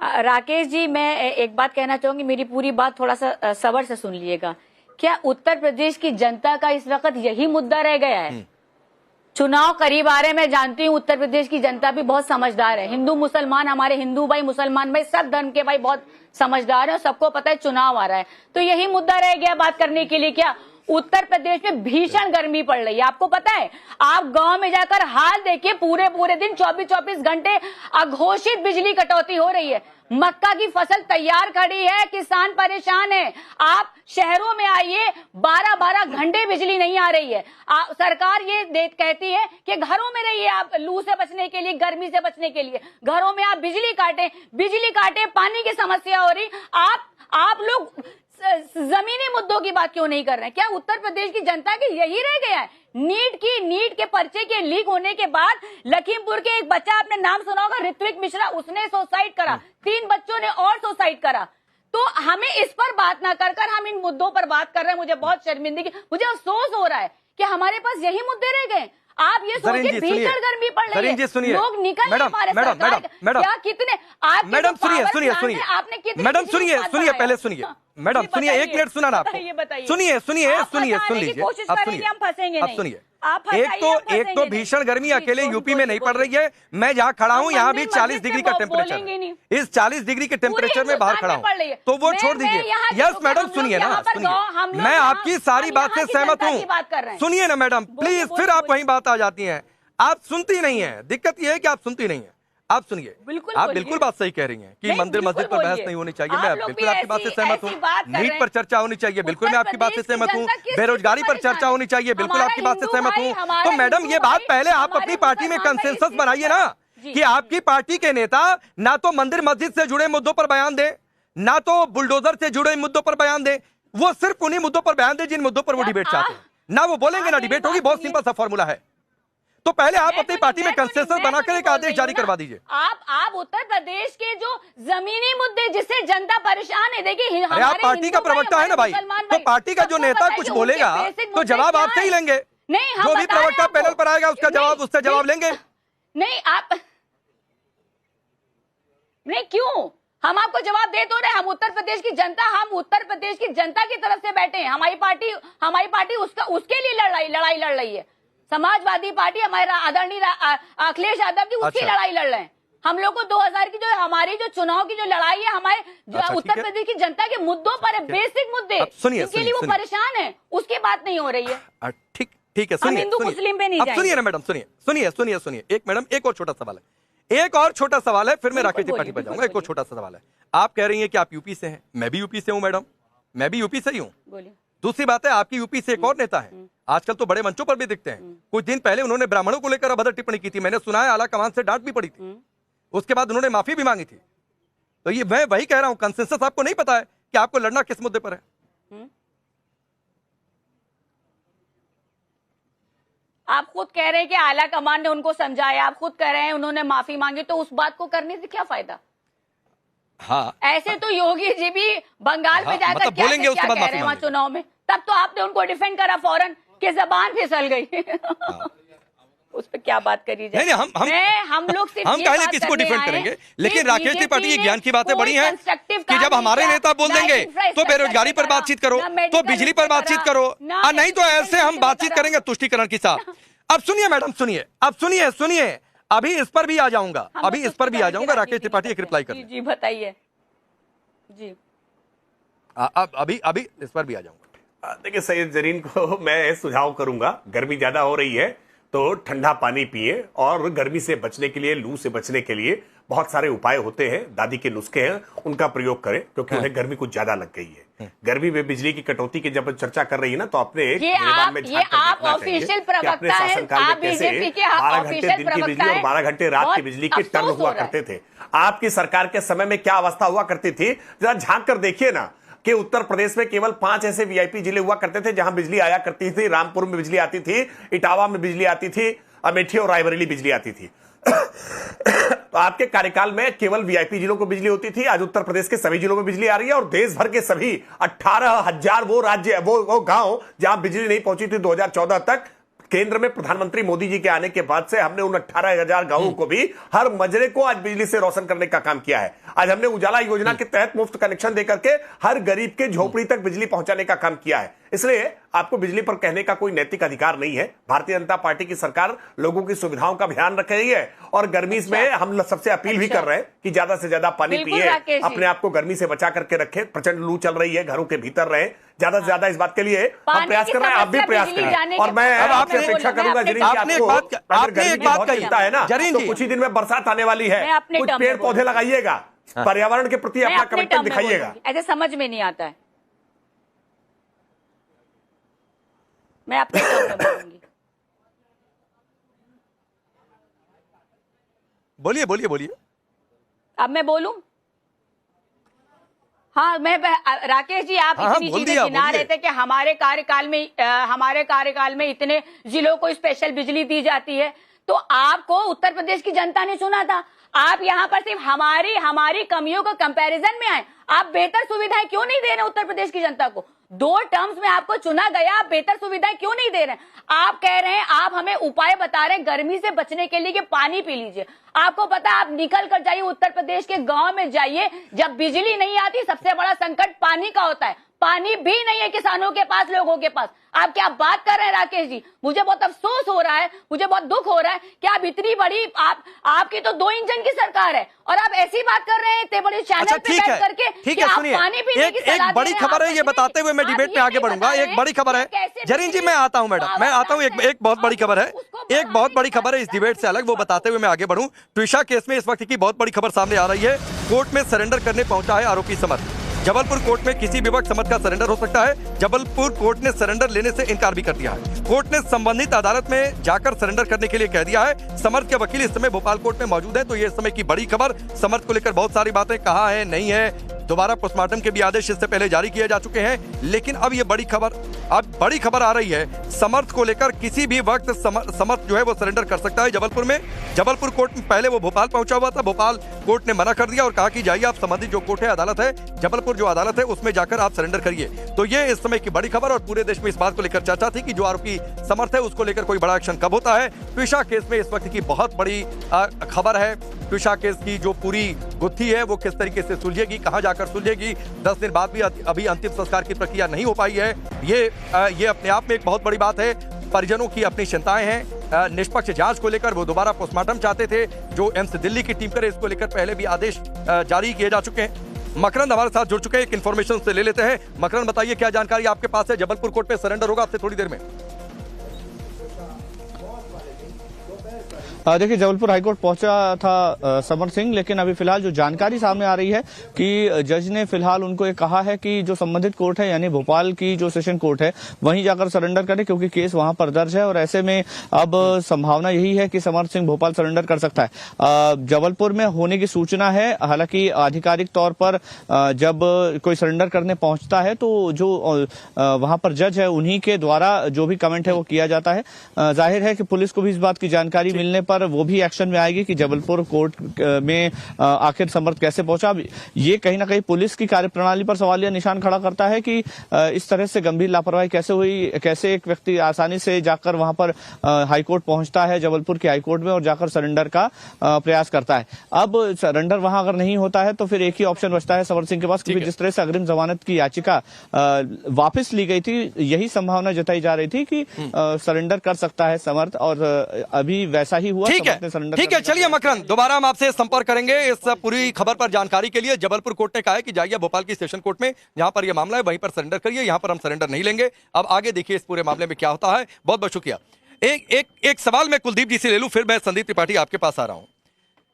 राकेश जी, मैं एक बात कहना चाहूंगी, मेरी पूरी बात थोड़ा सा सब्र से सुन लीजिएगा। क्या उत्तर प्रदेश की जनता का इस वक्त यही मुद्दा रह गया है? चुनाव करीब आ रहे हैं, मैं जानती हूँ उत्तर प्रदेश की जनता भी बहुत समझदार है। हिंदू मुसलमान, हमारे हिंदू भाई मुसलमान भाई सब धर्म के भाई बहुत समझदार है और सबको पता है चुनाव आ रहा है। तो यही मुद्दा रह गया बात करने के लिए। क्या उत्तर प्रदेश में भीषण गर्मी पड़ रही है, आपको पता है? आप गांव में जाकर हाल देखिए, पूरे पूरे दिन 24-24 घंटे अघोषित बिजली कटौती हो रही है। मक्का की फसल तैयार खड़ी है, किसान परेशान है। आप शहरों में आइए, 12-12 घंटे बिजली नहीं आ रही है। सरकार ये कहती है कि घरों में रहिए, आप लू से बचने के लिए, गर्मी से बचने के लिए घरों में आप बिजली काटे, पानी की समस्या हो रही। आप लोग जमीनी मुद्दों की बात क्यों नहीं कर रहे हैं? क्या उत्तर प्रदेश की जनता की यही रह गया है? नीट के पर्चे के लीक होने के बाद लखीमपुर के एक बच्चा, आपने नाम सुना होगा, ऋत्विक मिश्रा, उसने सुसाइड करा, 3 बच्चों ने और सुसाइड करा। तो हमें इस पर बात ना कर हम इन मुद्दों पर बात कर रहे हैं। मुझे बहुत शर्मिंदगी, मुझे अफसोस हो रहा है कि हमारे पास यही मुद्दे रह गए। आप ये सोचिए, भीषण गर्मी पड़ रही है, लोग निकल नहीं पा रहे। मैडम, क्या कितने मैडम सुनिए, आपने कितने, मैडम सुनिए, पहले सुनिए मैडम, सुनिए, 1 मिनट सुना ना आपको। सुनिए, सुन लीजिए, आप सुनिए, हम फंसेंगे नहीं। सुनिए, एक तो भीषण गर्मी अकेले यूपी में नहीं पड़ रही है। मैं जहाँ खड़ा हूँ यहाँ भी 40 डिग्री का टेम्परेचर, इस 40 डिग्री के टेम्परेचर में बाहर खड़ा हूँ, तो वो छोड़ दीजिए। यस मैडम, सुनिए ना, सुनिए, मैं आपकी सारी बात से सहमत हूँ। सुनिए ना मैडम प्लीज, फिर आप वही बात आ जाती हैं। आप सुनती नहीं है, दिक्कत यह है कि आप सुनती नहीं है। आप सुनिए, आप बिल्कुल बात सही कह रही हैं कि मंदिर मस्जिद पर बहस नहीं होनी चाहिए। मैं बिल्कुल आपकी बात से सहमत हूँ। नीट पर चर्चा होनी चाहिए, बिल्कुल मैं आपकी बात से सहमत हूँ। बेरोजगारी पर चर्चा होनी चाहिए, बिल्कुल आपकी बात से सहमत हूँ। तो मैडम ये बात पहले आप अपनी पार्टी में कंसेंसस बनाइए ना, कि आपकी पार्टी के नेता ना तो मंदिर मस्जिद से जुड़े मुद्दों पर बयान दें, ना तो बुलडोजर से जुड़े मुद्दों पर बयान दें। वो सिर्फ उन्हीं मुद्दों पर बयान दें जिन मुद्दों पर वो डिबेट चाहते हैं। ना वो बोलेंगे ना डिबेट होगी। बहुत सिंपल सा फॉर्मूला है। तो पहले आप अपनी पार्टी में कंसेंसस बनाकर एक आदेश जारी करवा दीजिए। आप उत्तर प्रदेश के जो जमीनी मुद्दे जिससे जनता परेशान है, देखिए, आप पार्टी का प्रवक्ता है ना भाई, तो पार्टी का जो नेता कुछ बोलेगा तो जवाब आपसे ही लेंगे। जो भी प्रवक्ता पैनल पर आएगा उसका जवाब, उससे जवाब लेंगे। नहीं, आप नहीं, क्यों? हम आपको जवाब दे तो रहे। हम उत्तर प्रदेश की जनता की तरफ से बैठे हैं। हमारी पार्टी उसके लिए लड़ाई लड़ रही है। समाजवादी पार्टी, हमारे आदरणीय अखिलेश यादव जी उसकी लड़ाई लड़ रहे हैं। हम लोग को 2000 की जो हमारी जो चुनाव की जो लड़ाई है, हमारे जो उत्तर प्रदेश की जनता के मुद्दों पर है, बेसिक मुद्दे, उसके लिए वो परेशान है, उसकी बात नहीं हो रही है। ठीक है, हम हिंदू मुस्लिम पे नहीं जाएंगे। सुनिए ना मैडम, सुनिए एक मैडम, एक और छोटा सवाल है, फिर मैं राकेश त्रिपाठी पर जाऊंगा। एक और छोटा सा सवाल है। आप कह रही हैं कि आप यूपी से हैं, मैं भी यूपी से हूँ मैडम, मैं भी यूपी से ही हूँ। दूसरी बात है, आपकी यूपी से एक और नेता है, आजकल तो बड़े मंचों पर भी दिखते हैं। कुछ दिन पहले उन्होंने ब्राह्मणों को लेकर अभद्र टिप्पणी की थी, मैंने सुना है आला कमान से डांट भी पड़ी थी। उसके बाद उन्होंने माफी भी मांगी थी। तो ये मैं वही कह रहा हूं, कंसेंसस आपको नहीं पता है कि आपको लड़ना किस मुद्दे पर है। आप खुद कह रहे हैं कि आला कमान ने उनको समझाया, आप खुद कह रहे हैं उन्होंने माफी मांगी, तो उस बात को करने से क्या फायदा? हाँ, ऐसे तो योगी जी भी बंगाल में जाकर मतलब बोलेंगे, उसके बाद माफी मांगेंगे चुनाव में, तब तो आपने उनको डिफेंड करा फौरन कि जबान फिसल गई। उस पर क्या बात करी जाए? हम लोग हम कहने किसको डिफेंड करेंगे, लेकिन राकेश त्रिपाठी की ज्ञान की बातें बड़ी हैं कि जब हमारे नेता बोल देंगे तो बेरोजगारी पर बातचीत करो, तो बिजली पर बातचीत करो, और नहीं तो ऐसे हम बातचीत करेंगे तुष्टीकरण के साथ। अब सुनिए मैडम, सुनिए, अभी इस पर भी आ जाऊंगा, राकेश त्रिपाठी एक रिप्लाई कर। जी बताइए जी। अभी इस पर भी आ जाऊंगा। देखिए सैयद जरीन को मैं सुझाव करूंगा, गर्मी ज्यादा हो रही है तो ठंडा पानी पिए, और गर्मी से बचने के लिए, लू से बचने के लिए बहुत सारे उपाय होते हैं, दादी के नुस्खे हैं, उनका प्रयोग करें, क्योंकि उन्हें गर्मी कुछ ज्यादा लग गई है। गर्मी में बिजली की कटौती की जब चर्चा कर रही है ना, तो अपने एक आप ऑफिशियल प्रवक्ता हैं, आप बीजेपी के 12 घंटे दिन की बिजली और 12 घंटे रात की बिजली के टर्न हुआ करते थे। आपकी सरकार के समय में क्या अवस्था हुआ करती थी, जरा झांक कर देखिए ना, कि उत्तर प्रदेश में केवल 5 ऐसे वीआईपी जिले हुआ करते थे जहां बिजली आया करती थी। रामपुर में बिजली आती थी, इटावा में बिजली आती थी, अमेठी और रायबरेली बिजली आती थी। तो आपके कार्यकाल में केवल वीआईपी जिलों को बिजली होती थी। आज उत्तर प्रदेश के सभी जिलों में बिजली आ रही है, और देश भर के सभी 18,000 वो राज्य, वो गांव जहां बिजली नहीं पहुंची थी 2014 तक, केंद्र में प्रधानमंत्री मोदी जी के आने के बाद से हमने उन 18,000 गांवों को भी हर मजरे को आज बिजली से रोशन करने का काम किया है। आज हमने उजाला योजना के तहत मुफ्त कनेक्शन देकर के हर गरीब के झोपड़ी तक बिजली पहुंचाने का काम किया है। इसलिए आपको बिजली पर कहने का कोई नैतिक अधिकार नहीं है। भारतीय जनता पार्टी की सरकार लोगों की सुविधाओं का ध्यान रख रही है और गर्मी में हम सबसे अपील भी कर रहे हैं कि ज्यादा से ज्यादा पानी पिए, अपने आप को गर्मी से बचा करके रखें। प्रचंड लू चल रही है, घरों के भीतर रहे, ज्यादा से ज्यादा इस बात के लिए हम प्रयास कर रहे हैं। आप भी प्रयास करें और मैं आपसे अपेक्षा करूंगा जरीन जी, आपको चिंता है ना, तो कुछ ही दिन में बरसात आने वाली है, कुछ पेड़ पौधे लगाइएगा, पर्यावरण के प्रति अपना कमिटमेंट दिखाइएगा। ऐसे समझ में नहीं आता है, मैं अपने टर्म में बोलूंगी। बोलिए बोलिए बोलिए। अब मैं बोलूं? हाँ, मैं राकेश जी, आप इतनी चीजें गिना रहे थे कि हमारे कार्यकाल में इतने जिलों को स्पेशल बिजली दी जाती है, तो आपको उत्तर प्रदेश की जनता ने चुना था। आप यहाँ पर सिर्फ हमारी कमियों को कंपैरिजन में आए। आप बेहतर सुविधाएं क्यों नहीं दे रहे उत्तर प्रदेश की जनता को? 2 टर्म्स में आपको चुना गया, आप बेहतर सुविधाएं क्यों नहीं दे रहे? आप कह रहे हैं, आप हमें उपाय बता रहे हैं गर्मी से बचने के लिए कि पानी पी लीजिए। आपको पता है, आप निकल कर जाइए उत्तर प्रदेश के गांव में जाइए, जब बिजली नहीं आती सबसे बड़ा संकट पानी का होता है। पानी भी नहीं है किसानों के पास, लोगों के पास। आप क्या बात कर रहे हैं राकेश जी? मुझे बहुत अफसोस हो रहा है, मुझे बहुत दुख हो रहा है कि आप इतनी बड़ी आपकी तो 2 इंजन की सरकार है और आप ऐसी बात कर रहे हैं इतने बड़े चैनल पे बैठ करके। ठीक है, सुनिए, एक बड़ी खबर है, ये बताते हुए मैं डिबेट पे आगे बढ़ूंगा। एक बड़ी खबर है जरीन जी, मैं आता हूं मैडम, मैं आता हूं। एक बहुत बड़ी खबर है, एक बहुत बड़ी खबर है इस डिबेट से अलग, वो बताते हुए मैं आगे बढ़ूं। ट्विशा केस में इस वक्त की बहुत बड़ी खबर सामने आ रही है। कोर्ट में सरेंडर करने पहुंचा है आरोपी समर्थ। जबलपुर कोर्ट में किसी भी वक्त समर्थ का सरेंडर हो सकता है। जबलपुर कोर्ट ने सरेंडर लेने से इनकार भी कर दिया है। कोर्ट ने संबंधित अदालत में जाकर सरेंडर करने के लिए कह दिया है। समर्थ के वकील इस समय भोपाल कोर्ट में मौजूद है। तो ये इस समय की बड़ी खबर, समर्थ को लेकर बहुत सारी बातें, कहाँ है नहीं है, दोबारा पोस्टमार्टम के भी आदेश इससे पहले जारी किए जा चुके हैं। लेकिन अब ये बड़ी खबर आ रही है, समर्थ को लेकर किसी भी वक्त समर्थ जो है वो सरेंडर कर सकता है जबलपुर में। जबलपुर कोर्ट में पहले वो भोपाल पहुंचा हुआ था, भोपाल कोर्ट ने मना कर दिया और कहा कि जाइए आप संबंधित जो कोर्ट है, अदालत है, जबलपुर जो अदालत है उसमें जाकर आप सरेंडर करिए। तो ये इस समय की बड़ी खबर और पूरे देश में इस बात को लेकर चर्चा थी कि जो आरोपी समर्थ है उसको लेकर कोई बड़ा एक्शन कब होता है। ट्विशा केस में इस वक्त की बहुत बड़ी खबर है। ट्विशा केस की जो पूरी गुत्थी है वो किस तरीके से सुलझेगी, कहां जाकर सुलझेगी, 10 दिन बाद भी अभी अंतिम संस्कार की प्रक्रिया नहीं हो पाई है। ये अपने आप में एक बहुत बड़ी बात है। परिजनों की अपनी चिंताएं हैं। निष्पक्ष जांच को लेकर वो दोबारा पोस्टमार्टम चाहते थे, जो एम्स दिल्ली की टीम करे। इसको लेकर पहले भी आदेश जारी किए जा चुके हैं। मकरंद हमारे साथ जुड़ चुके हैं, एक इन्फॉर्मेशन से ले लेते हैं। मकरंद, बताइए क्या जानकारी आपके पास है? जबलपुर कोर्ट में सरेंडर होगा आपसे थोड़ी देर में। देखिए, जबलपुर हाईकोर्ट पहुंचा था समर्थ सिंह, लेकिन अभी फिलहाल जो जानकारी सामने आ रही है कि जज ने फिलहाल उनको ये कहा है कि जो संबंधित कोर्ट है यानी भोपाल की जो सेशन कोर्ट है वहीं जाकर सरेंडर करें, क्योंकि केस वहां पर दर्ज है और ऐसे में अब संभावना यही है कि समर्थ सिंह भोपाल सरेंडर कर सकता है। जबलपुर में होने की सूचना है, हालांकि आधिकारिक तौर पर जब कोई सरेंडर करने पहुंचता है तो जो वहां पर जज है उन्हीं के द्वारा जो भी कमेंट है वो किया जाता है। जाहिर है कि पुलिस को भी इस बात की जानकारी मिलने पर वो भी एक्शन में आएगी कि जबलपुर कोर्ट में आखिर समर्थ कैसे पहुंचा। ये कहीं ना कहीं पुलिस की कार्यप्रणाली पर सवालिया निशान खड़ा करता है कि इस तरह से गंभीर लापरवाही कैसे हुई, कैसे एक व्यक्ति आसानी से जाकर वहां पर हाईकोर्ट पहुंचता है, जबलपुर के हाईकोर्ट में, और जाकर सरेंडर का प्रयास करता है। अब सरेंडर वहां अगर नहीं होता है तो फिर एक ही ऑप्शन बचता है समर्थ सिंह के पास, क्योंकि जिस तरह से अग्रिम जमानत की याचिका वापस ली गई थी, यही संभावना जताई जा रही थी कि सरेंडर कर सकता है समर्थ, और अभी वैसा ही हुआ। ठीक है, चलिए मकरंद, दोबारा हम आपसे संपर्क करेंगे इस पूरी खबर पर जानकारी के लिए। जबलपुर कोर्ट ने कहा है कि जाइए भोपाल की सेशन कोर्ट में, जहां पर यह मामला है वहीं पर सरेंडर करिए, यहां पर हम सरेंडर नहीं लेंगे। अब आगे देखिए इस पूरे मामले में क्या होता है। बहुत बहुत शुक्रिया। एक सवाल मैं कुलदीप जी से ले लूं, फिर मैं संदीप त्रिपाठी आपके पास आ रहा हूं।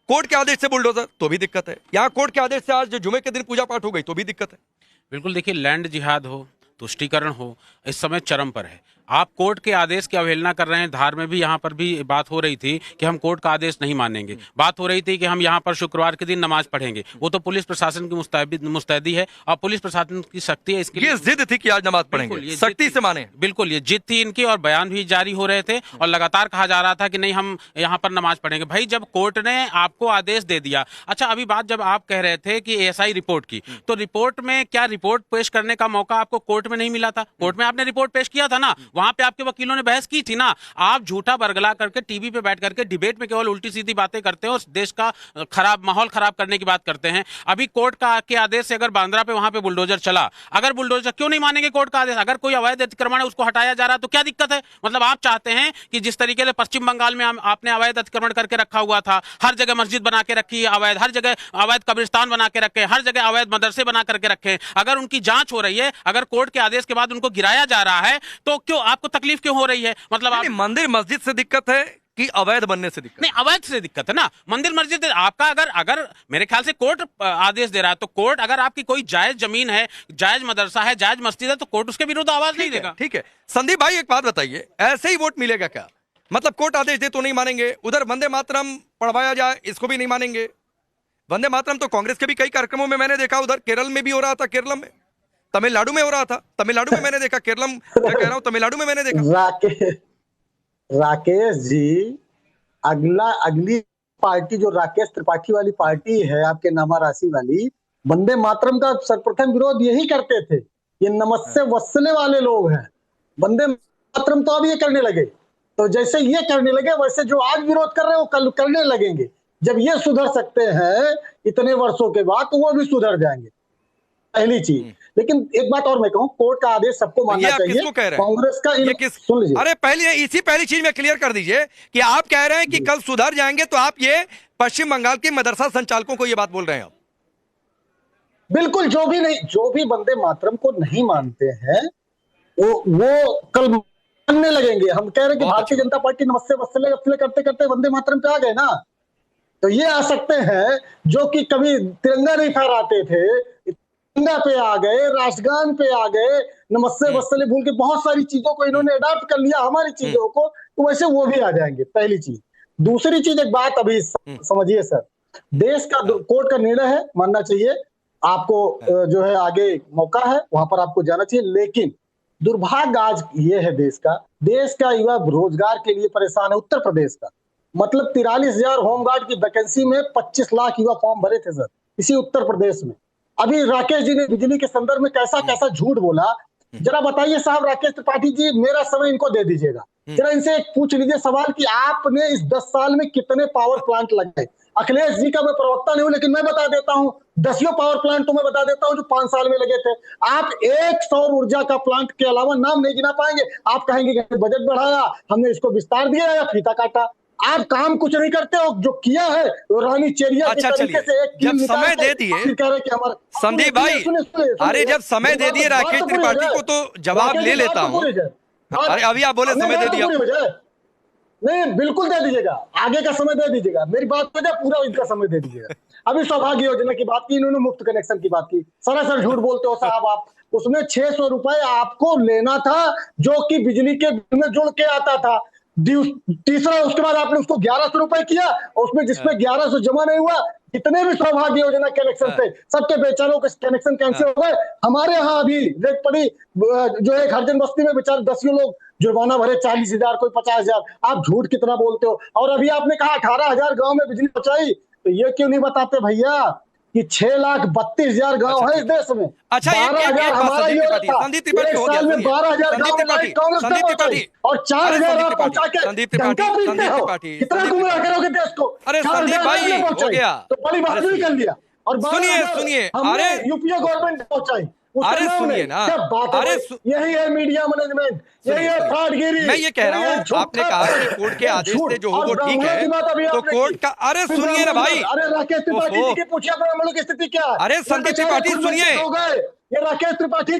कोर्ट के आदेश से बुलडोजर तो भी दिक्कत है, यहाँ कोर्ट के आदेश से आज जुमे के दिन पूजा पाठ हो गई तो भी दिक्कत है। बिल्कुल, देखिए, लैंड जिहाद हो, तुष्टीकरण हो, इस समय चरम पर है। आप कोर्ट के आदेश की अवहेलना कर रहे हैं। धार में भी यहाँ पर भी बात हो रही थी कि हम कोर्ट का आदेश नहीं मानेंगे। बात हो रही थी कि हम यहाँ पर शुक्रवार के दिन नमाज पढ़ेंगे। वो तो पुलिस प्रशासन की मुस्तैदी है और पुलिस प्रशासन की सख्ती है। इसके लिए जिद थी कि आज नमाज पढ़ेंगे, सख्ती से माने। बिल्कुल, ये जिद थी इनकी और बयान भी जारी हो रहे थे और लगातार कहा जा रहा था कि नहीं, हम यहाँ पर नमाज पढ़ेंगे। भाई, जब कोर्ट ने आपको आदेश दे दिया। अच्छा, अभी बात जब आप कह रहे थे कि एएसआई रिपोर्ट की, तो रिपोर्ट में क्या रिपोर्ट पेश करने का मौका आपको कोर्ट में नहीं मिला था? कोर्ट में आपने रिपोर्ट पेश किया था ना, वहां पे आपके वकीलों ने बहस की थी ना। आप झूठा बरगला करके टीवी पे बैठ करके डिबेट में केवल उल्टी सीधी बातें करते हैं और देश का माहौल खराब करने की बात करते हैं। अभी कोर्ट के आदेश से अगर बांद्रा पे वहां पे बुलडोजर चला, अगर बुलडोजर क्यों नहीं मानेंगे कोर्ट का आदेश? अगर कोई अवैध अतिक्रमण है उसको हटाया जा रहा है तो क्या दिक्कत है? मतलब आप चाहते हैं कि जिस तरीके से पश्चिम बंगाल में आपने अवैध अतिक्रमण करके रखा हुआ था, हर जगह मस्जिद बना के रखी है अवैध, हर जगह अवैध कब्रिस्तान बना के रखे, हर जगह अवैध मदरसे बना करके रखे, अगर उनकी जांच हो रही है, अगर कोर्ट के आदेश के बाद उनको गिराया जा रहा है तो क्यों आपको तकलीफ क्यों हो रही है? मतलब आप मंदिर मस्जिद से दिक्कत है कि अवैध बनने से दिक्कत? नहीं, अवैध से दिक्कत है ना। मंदिर मस्जिद आपका अगर मेरे ख्याल से कोर्ट आदेश दे रहा है तो कोर्ट, अगर आपकी कोई जायज जमीन है, जायज मदरसा है, जायज मस्जिद है तो कोर्ट उसके विरुद्ध आवाज नहीं देगा। ठीक है संदीप भाई, एक बात बताइए, ऐसे ही वोट मिलेगा क्या? मतलब कोर्ट आदेश दे तो नहीं मानेंगे, उधर वंदे मातरम पढ़वाया जाए इसको भी नहीं मानेंगे। वंदे मातरम तो कांग्रेस के भी कई कार्यक्रमों में मैंने देखा, उधर केरल में भी हो रहा था, केरल में, तमिलनाडु में हो रहा था, तमिलनाडु में मैंने देखा, केरल क्या कह रहा हूं, तमिलनाडु में मैंने देखा। राकेश जी, अगली पार्टी जो राकेश त्रिपाठी वाली पार्टी है, आपके नामा राशि वाली, वंदे मातरम का सर्वप्रथम विरोध यही करते थे। ये नमस्ते वत्सले वाले लोग हैं। वंदे मातरम तो अब ये करने लगे, तो जैसे ये करने लगे वैसे जो आज विरोध कर रहे हैं वो कल करने लगेंगे। जब ये सुधर सकते हैं इतने वर्षों के बाद तो वो भी सुधर जाएंगे, पहली चीज। लेकिन एक बात और मैं कहूं, कोर्ट का आदेश सबको मानना चाहिए। कांग्रेस का सुन लीजिए, अरे पहली चीज में क्लियर कर दीजिए कि आप कह रहे हैं कि कल सुधर जाएंगे, तो आप ये पश्चिम बंगाल के मदरसा संचालकों को ये बात बोल रहे हैं? बिल्कुल, जो भी वंदे मातरम को नहीं मानते हैं वो कल मानने लगेंगे। हम कह रहे हैं कि भारतीय जनता पार्टी नमस्ते वत्सले करते करते वंदे मातरम पे आ गए ना, तो ये आ सकते हैं जो कि कभी तिरंगा नहीं फहराते थे, तिरंगा पे आ गए, राष्ट्रगान पे आ गए, नमस्ते वत्सले भूल के बहुत सारी चीजों को इन्होंने अडॉप्ट कर लिया हमारी चीजों को, तो वैसे वो भी आ जाएंगे, पहली चीज। दूसरी चीज, एक बात अभी समझिए सर, देश का कोर्ट का निर्णय है, मानना चाहिए आपको, जो है आगे मौका है वहां पर आपको जाना चाहिए। लेकिन दुर्भाग्य आज ये है देश का युवा रोजगार के लिए परेशान है। उत्तर प्रदेश का मतलब 43,000 होमगार्ड की वैकेंसी में 25 लाख युवा फॉर्म भरे थे सर, इसी उत्तर प्रदेश में। अभी राकेश जी ने बिजली के संदर्भ में कैसा कैसा झूठ बोला, जरा बताइए साहब राकेश त्रिपाठी जी, मेरा समय इनको दे दीजिएगा, जरा इनसे एक पूछ लीजिए सवाल कि आपने इस 10 साल में कितने पावर प्लांट लगाए। अखिलेश जी का मैं प्रवक्ता नहीं हूं, लेकिन मैं बता देता हूं, 10 पावर प्लांट तो मैं बता देता हूं जो 5 साल में लगे थे। आप एक सौर ऊर्जा का प्लांट के अलावा नाम नहीं गिना पाएंगे। आप कहेंगे कि बजट बढ़ाया, हमने इसको विस्तार दिया या फीता काटा। आप काम कुछ नहीं करते हो, जो किया है वो रानी चेरिया के तरीके से एक जब समय दे दिए संदीप भाई, अरे जब समय दे दिए राकेश त्रिपाठी को तो जवाब ले लेता हूँ। अरे अभी आप बोले समय दे दिया, नहीं बिल्कुल दे दीजिएगा, आगे का समय दे दीजिएगा, मेरी बात हो जाए पूरा इनका समय दे दीजिएगा। अभी सौभाग्य योजना की बात की इन्होंने, मुफ्त कनेक्शन की बात की, सरासर झूठ बोलते हो साहब आप। उसमें 600 रुपए आपको लेना था जो कि बिजली के बिल में जुड़ के आता था। तीसरा, उसके बाद आपने उसको 1100 रुपए किया, उसमें जिसमें 1100 जमा नहीं हुआ, जितने भी सौभाग्य योजना कनेक्शन थे सबके बेचारों के कनेक्शन कैंसिल हो गए। हमारे यहाँ अभी रेट पड़ी, जो है हरजन बस्ती में बेचारे 10 लोग जुर्माना भरे, 40,000, कोई 50,000। आप झूठ कितना बोलते हो। और अभी आपने कहा 18,000 गांव में बिजली पहुंचाई, तो ये क्यों नहीं बताते भैया कि 6,32,000 गांव है इस देश में। अच्छा, 12,000 हमारा ये था, संदीप त्रिपाठी हो गया, 12,000 गांव हमारी कांग्रेस ने पहुंचाई और 4,000 आप पहुंचा के डंका पीटते हो। कितना गुमराह करोगे देश को। अरे संदीप भाई हो गया, तो बड़ी बात नहीं कर लिया। और सुनिए, अरे यूपीए गवर्नमेंट पहुंचाई, अरे सुनिए ना, अरे यही है मीडिया मैनेजमेंट, यही है फ्रॉडगिरी। मैं ये कह रहा हूँ, आपने कहा कि कोर्ट के आदेश से जो हो वो ठीक है, तो कोर्ट का, अरे सुनिए ना भाई, अरे राकेश त्रिपाठी जी की पूछिए ब्राह्मणों की स्थिति क्या है। अरे संदीप त्रिपाठी सुनिए, ये राकेश त्रिपाठी